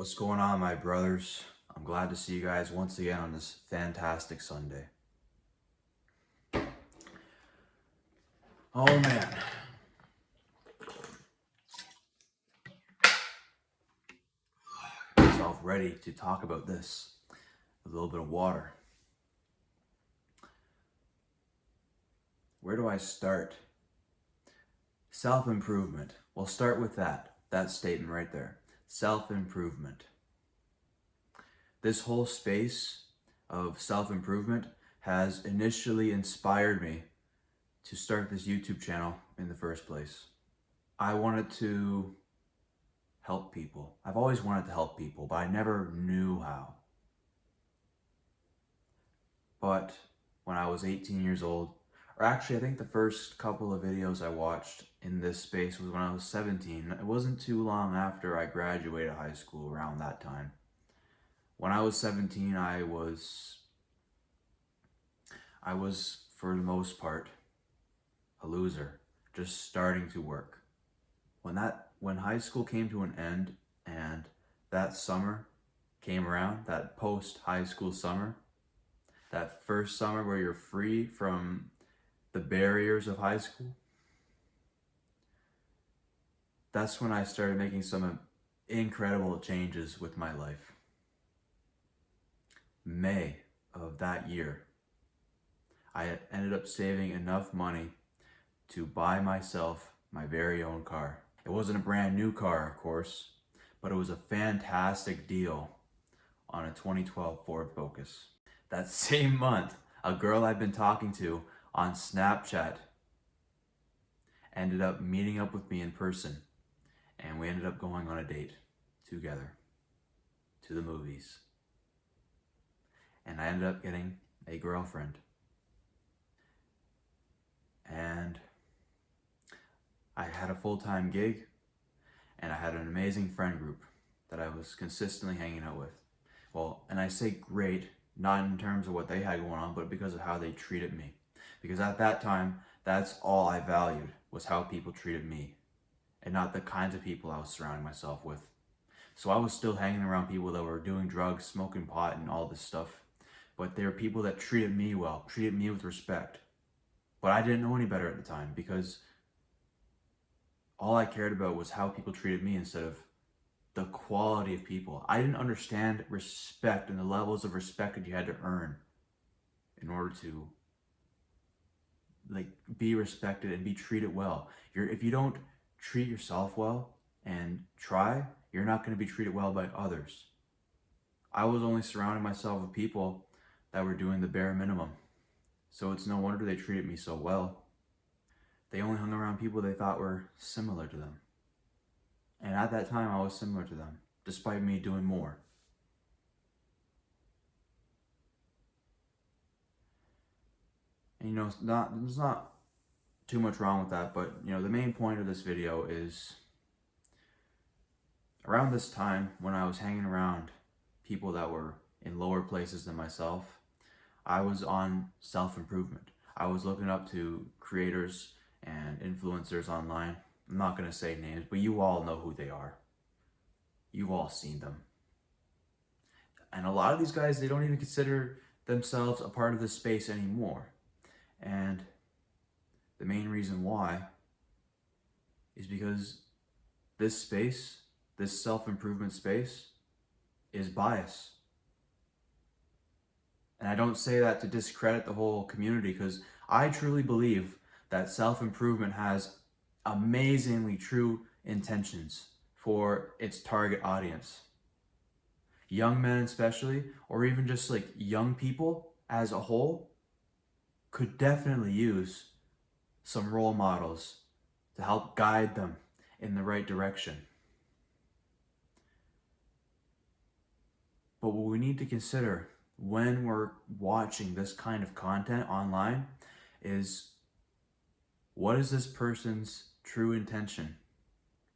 What's going on, my brothers? I'm glad to see you guys once again on this fantastic Sunday. Oh man. Get myself ready to talk about this. A little bit of water. Where do I start? Self-improvement. We'll start with that statement right there. Self-improvement. This whole space of self-improvement has initially inspired me to start this YouTube channel in the first place. I wanted to help people. I've always wanted to help people, but I never knew how. But when I was 18 years old, or actually I think the first couple of videos I watched in this space was when I was 17. It wasn't too long after I graduated high school, around that time. When I was 17, I was for the most part a loser, just starting to work. When high school came to an end and that summer came around, that post-high school summer, that first summer where you're free from the barriers of high school, that's when I started making some incredible changes with my life. May of that year, I ended up saving enough money to buy myself my very own car. It wasn't a brand new car, of course, but it was a fantastic deal on a 2012 Ford Focus. That same month, a girl I'd been talking to on Snapchat ended up meeting up with me in person, and we ended up going on a date together to the movies. And I ended up getting a girlfriend. And I had a full-time gig, and I had an amazing friend group that I was consistently hanging out with. Well, and I say great, not in terms of what they had going on, but because of how they treated me. Because at that time, that's all I valued, was how people treated me, and not the kinds of people I was surrounding myself with. So I was still hanging around people that were doing drugs, smoking pot, and all this stuff. But they were people that treated me well, treated me with respect. But I didn't know any better at the time, because all I cared about was how people treated me instead of the quality of people. I didn't understand respect and the levels of respect that you had to earn in order to be respected and be treated well. If you don't treat yourself well and try, you're not going to be treated well by others. I was only surrounding myself with people that were doing the bare minimum. So it's no wonder they treated me so well. They only hung around people they thought were similar to them. And at that time, I was similar to them, despite me doing more. And there's not too much wrong with that, but the main point of this video is around this time when I was hanging around people that were in lower places than myself, I was on self-improvement. I was looking up to creators and influencers online. I'm not going to say names, but you all know who they are. You've all seen them. And a lot of these guys, they don't even consider themselves a part of this space anymore. And the main reason why is because this space, this self-improvement space, is bias. And I don't say that to discredit the whole community, because I truly believe that self-improvement has amazingly true intentions for its target audience. Young men especially, or even just young people as a whole, could definitely use some role models to help guide them in the right direction. But what we need to consider when we're watching this kind of content online is, what is this person's true intention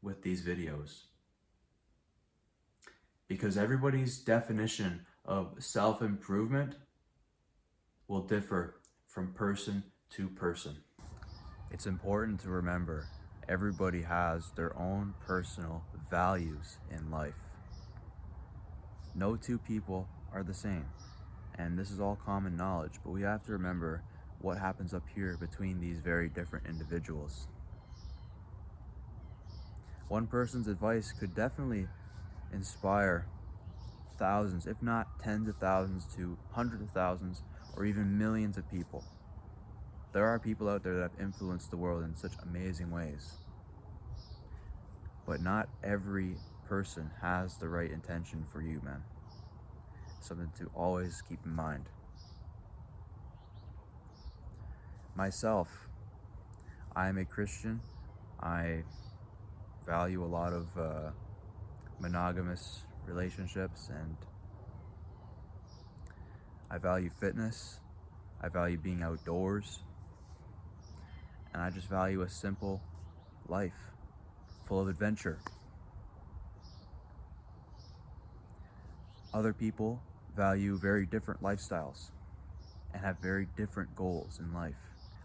with these videos? Because everybody's definition of self-improvement will differ from person to person. It's important to remember everybody has their own personal values in life. No two people are the same, and this is all common knowledge, but we have to remember what happens up here between these very different individuals. One person's advice could definitely inspire thousands, if not tens of thousands to hundreds of thousands, or even millions of people. There are people out there that have influenced the world in such amazing ways. But not every person has the right intention for you, man. Something to always keep in mind. Myself, I am a Christian. I value a lot of monogamous relationships, and I value fitness. I value being outdoors, and I just value a simple life full of adventure. Other people value very different lifestyles and have very different goals in life.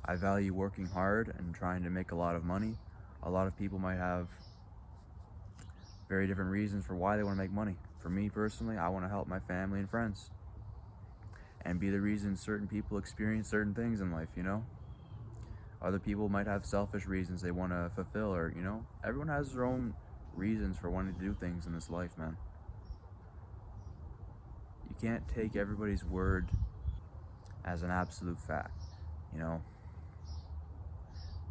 I value working hard and trying to make a lot of money. A lot of people might have very different reasons for why they want to make money. For me personally, I want to help my family and friends and be the reason certain people experience certain things in life, you know? Other people might have selfish reasons they want to fulfill, or, you know, everyone has their own reasons for wanting to do things in this life, man. You can't take everybody's word as an absolute fact, you know?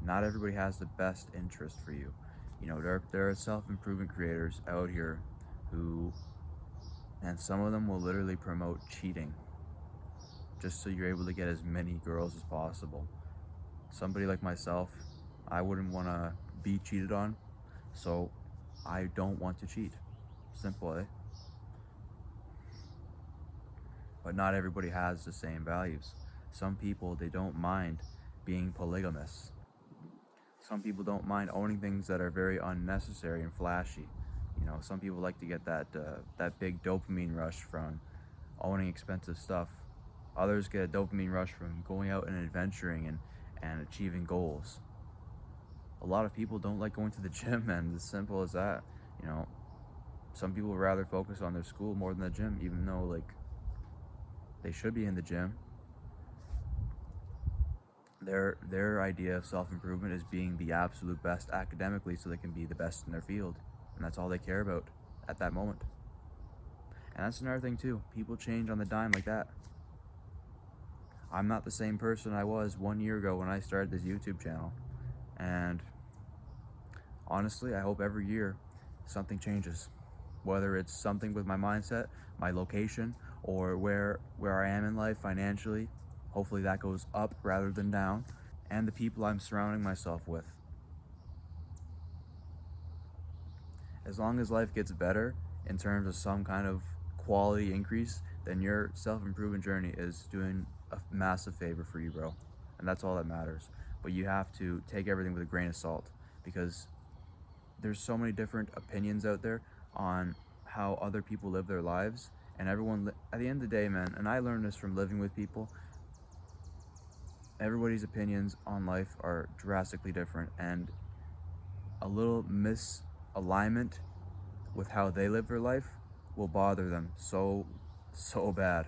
Not everybody has the best interest for you. You know, there are self-improvement creators out here who, and some of them will literally promote cheating just so you're able to get as many girls as possible. Somebody like myself, I wouldn't want to be cheated on, so I don't want to cheat. Simple, eh? But not everybody has the same values. Some people, they don't mind being polygamous. Some people don't mind owning things that are very unnecessary and flashy. You know, some people like to get that big dopamine rush from owning expensive stuff. Others get a dopamine rush from going out and adventuring and achieving goals. A lot of people don't like going to the gym, and as simple as that. You know, some people would rather focus on their school more than the gym, even though, like, they should be in the gym. Their idea of self-improvement is being the absolute best academically so they can be the best in their field, and that's all they care about at that moment. And that's another thing too, people change on the dime like that. I'm not the same person I was 1 year ago when I started this YouTube channel, and honestly, I hope every year something changes, whether it's something with my mindset, my location, or where I am in life financially. Hopefully that goes up rather than down, and the people I'm surrounding myself with. As long as life gets better in terms of some kind of quality increase, then your self-improvement journey is doing a massive favor for you, bro. And that's all that matters. But you have to take everything with a grain of salt, because there's so many different opinions out there on how other people live their lives, and everyone, at the end of the day, man, and I learned this from living with people, everybody's opinions on life are drastically different, and a little misalignment with how they live their life will bother them so bad.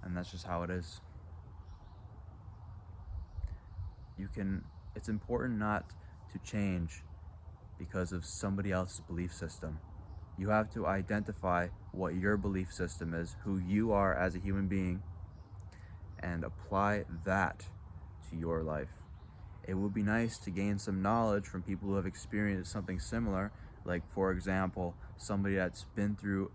And that's just how it is. It's important not to change because of somebody else's belief system. You have to identify what your belief system is, who you are as a human being, and apply that to your life. It would be nice to gain some knowledge from people who have experienced something similar, like, for example, somebody that's been through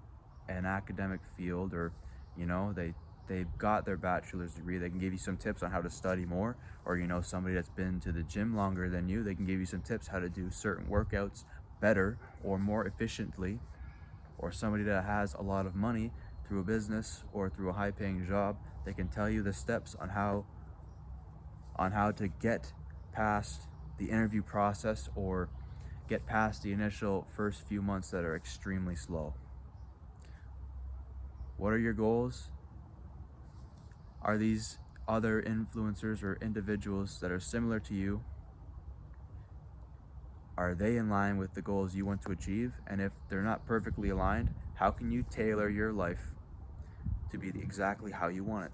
an academic field, or, you know, they've got their bachelor's degree. They can give you some tips on how to study more. Or, you know, somebody that's been to the gym longer than you, they can give you some tips how to do certain workouts better or more efficiently. Or somebody that has a lot of money through a business or through a high-paying job, they can tell you the steps on how to get past the interview process, or get past the initial first few months that are extremely slow. What are your goals? Are these other influencers or individuals that are similar to you, Are they in line with the goals you want to achieve? And if they're not perfectly aligned, how can you tailor your life to be exactly how you want it,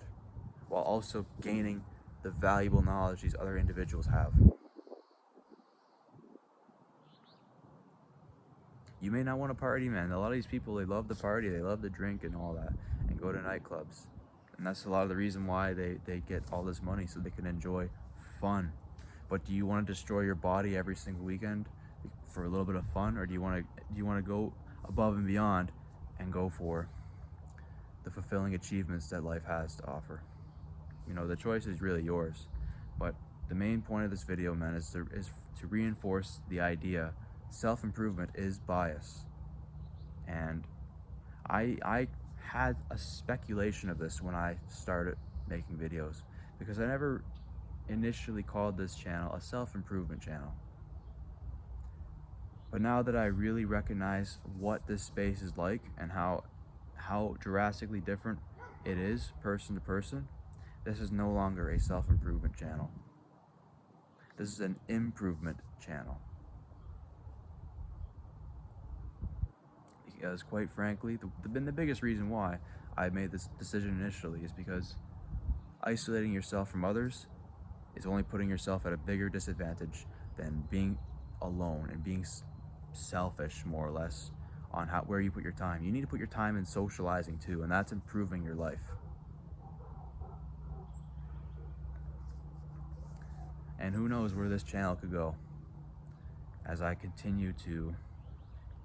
while also gaining the valuable knowledge these other individuals have? You may not want to party, man. A lot of these people, they love the party, they love the drink and all that, and go to nightclubs. And that's a lot of the reason why they get all this money, so they can enjoy fun. But do you want to destroy your body every single weekend for a little bit of fun, or do you want to go above and beyond and go for the fulfilling achievements that life has to offer? You know, the choice is really yours. But the main point of this video, man, is to reinforce the idea self-improvement is bias. And I had a speculation of this when I started making videos, because I never initially called this channel a self-improvement channel. But now that I really recognize what this space is like and how drastically different it is person to person, this is no longer a self-improvement channel. This is an improvement channel. Because quite frankly, the biggest reason why I made this decision initially is because isolating yourself from others is only putting yourself at a bigger disadvantage than being alone and being selfish, more or less, on where you put your time. You need to put your time in socializing too, and that's improving your life. And who knows where this channel could go as I continue to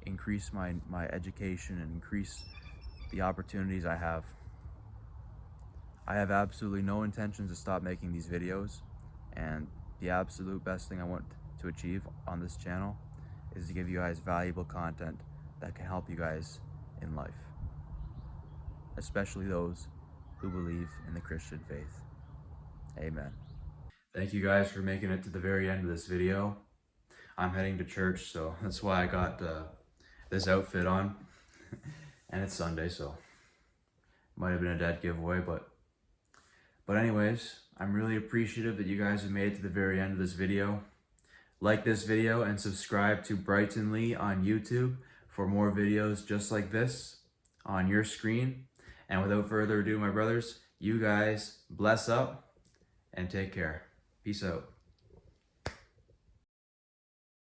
increase my education and increase the opportunities I have. I have absolutely no intentions to stop making these videos, and the absolute best thing I want to achieve on this channel is to give you guys valuable content that can help you guys in life, especially those who believe in the Christian faith. Amen. Thank you guys for making it to the very end of this video. I'm heading to church, so that's why I got this outfit on. And it's Sunday, so might have been a dead giveaway, but anyways, I'm really appreciative that you guys have made it to the very end of this video. Like this video and subscribe to Brighton Lee on YouTube for more videos just like this on your screen. And without further ado, my brothers, you guys bless up and take care. Peace out.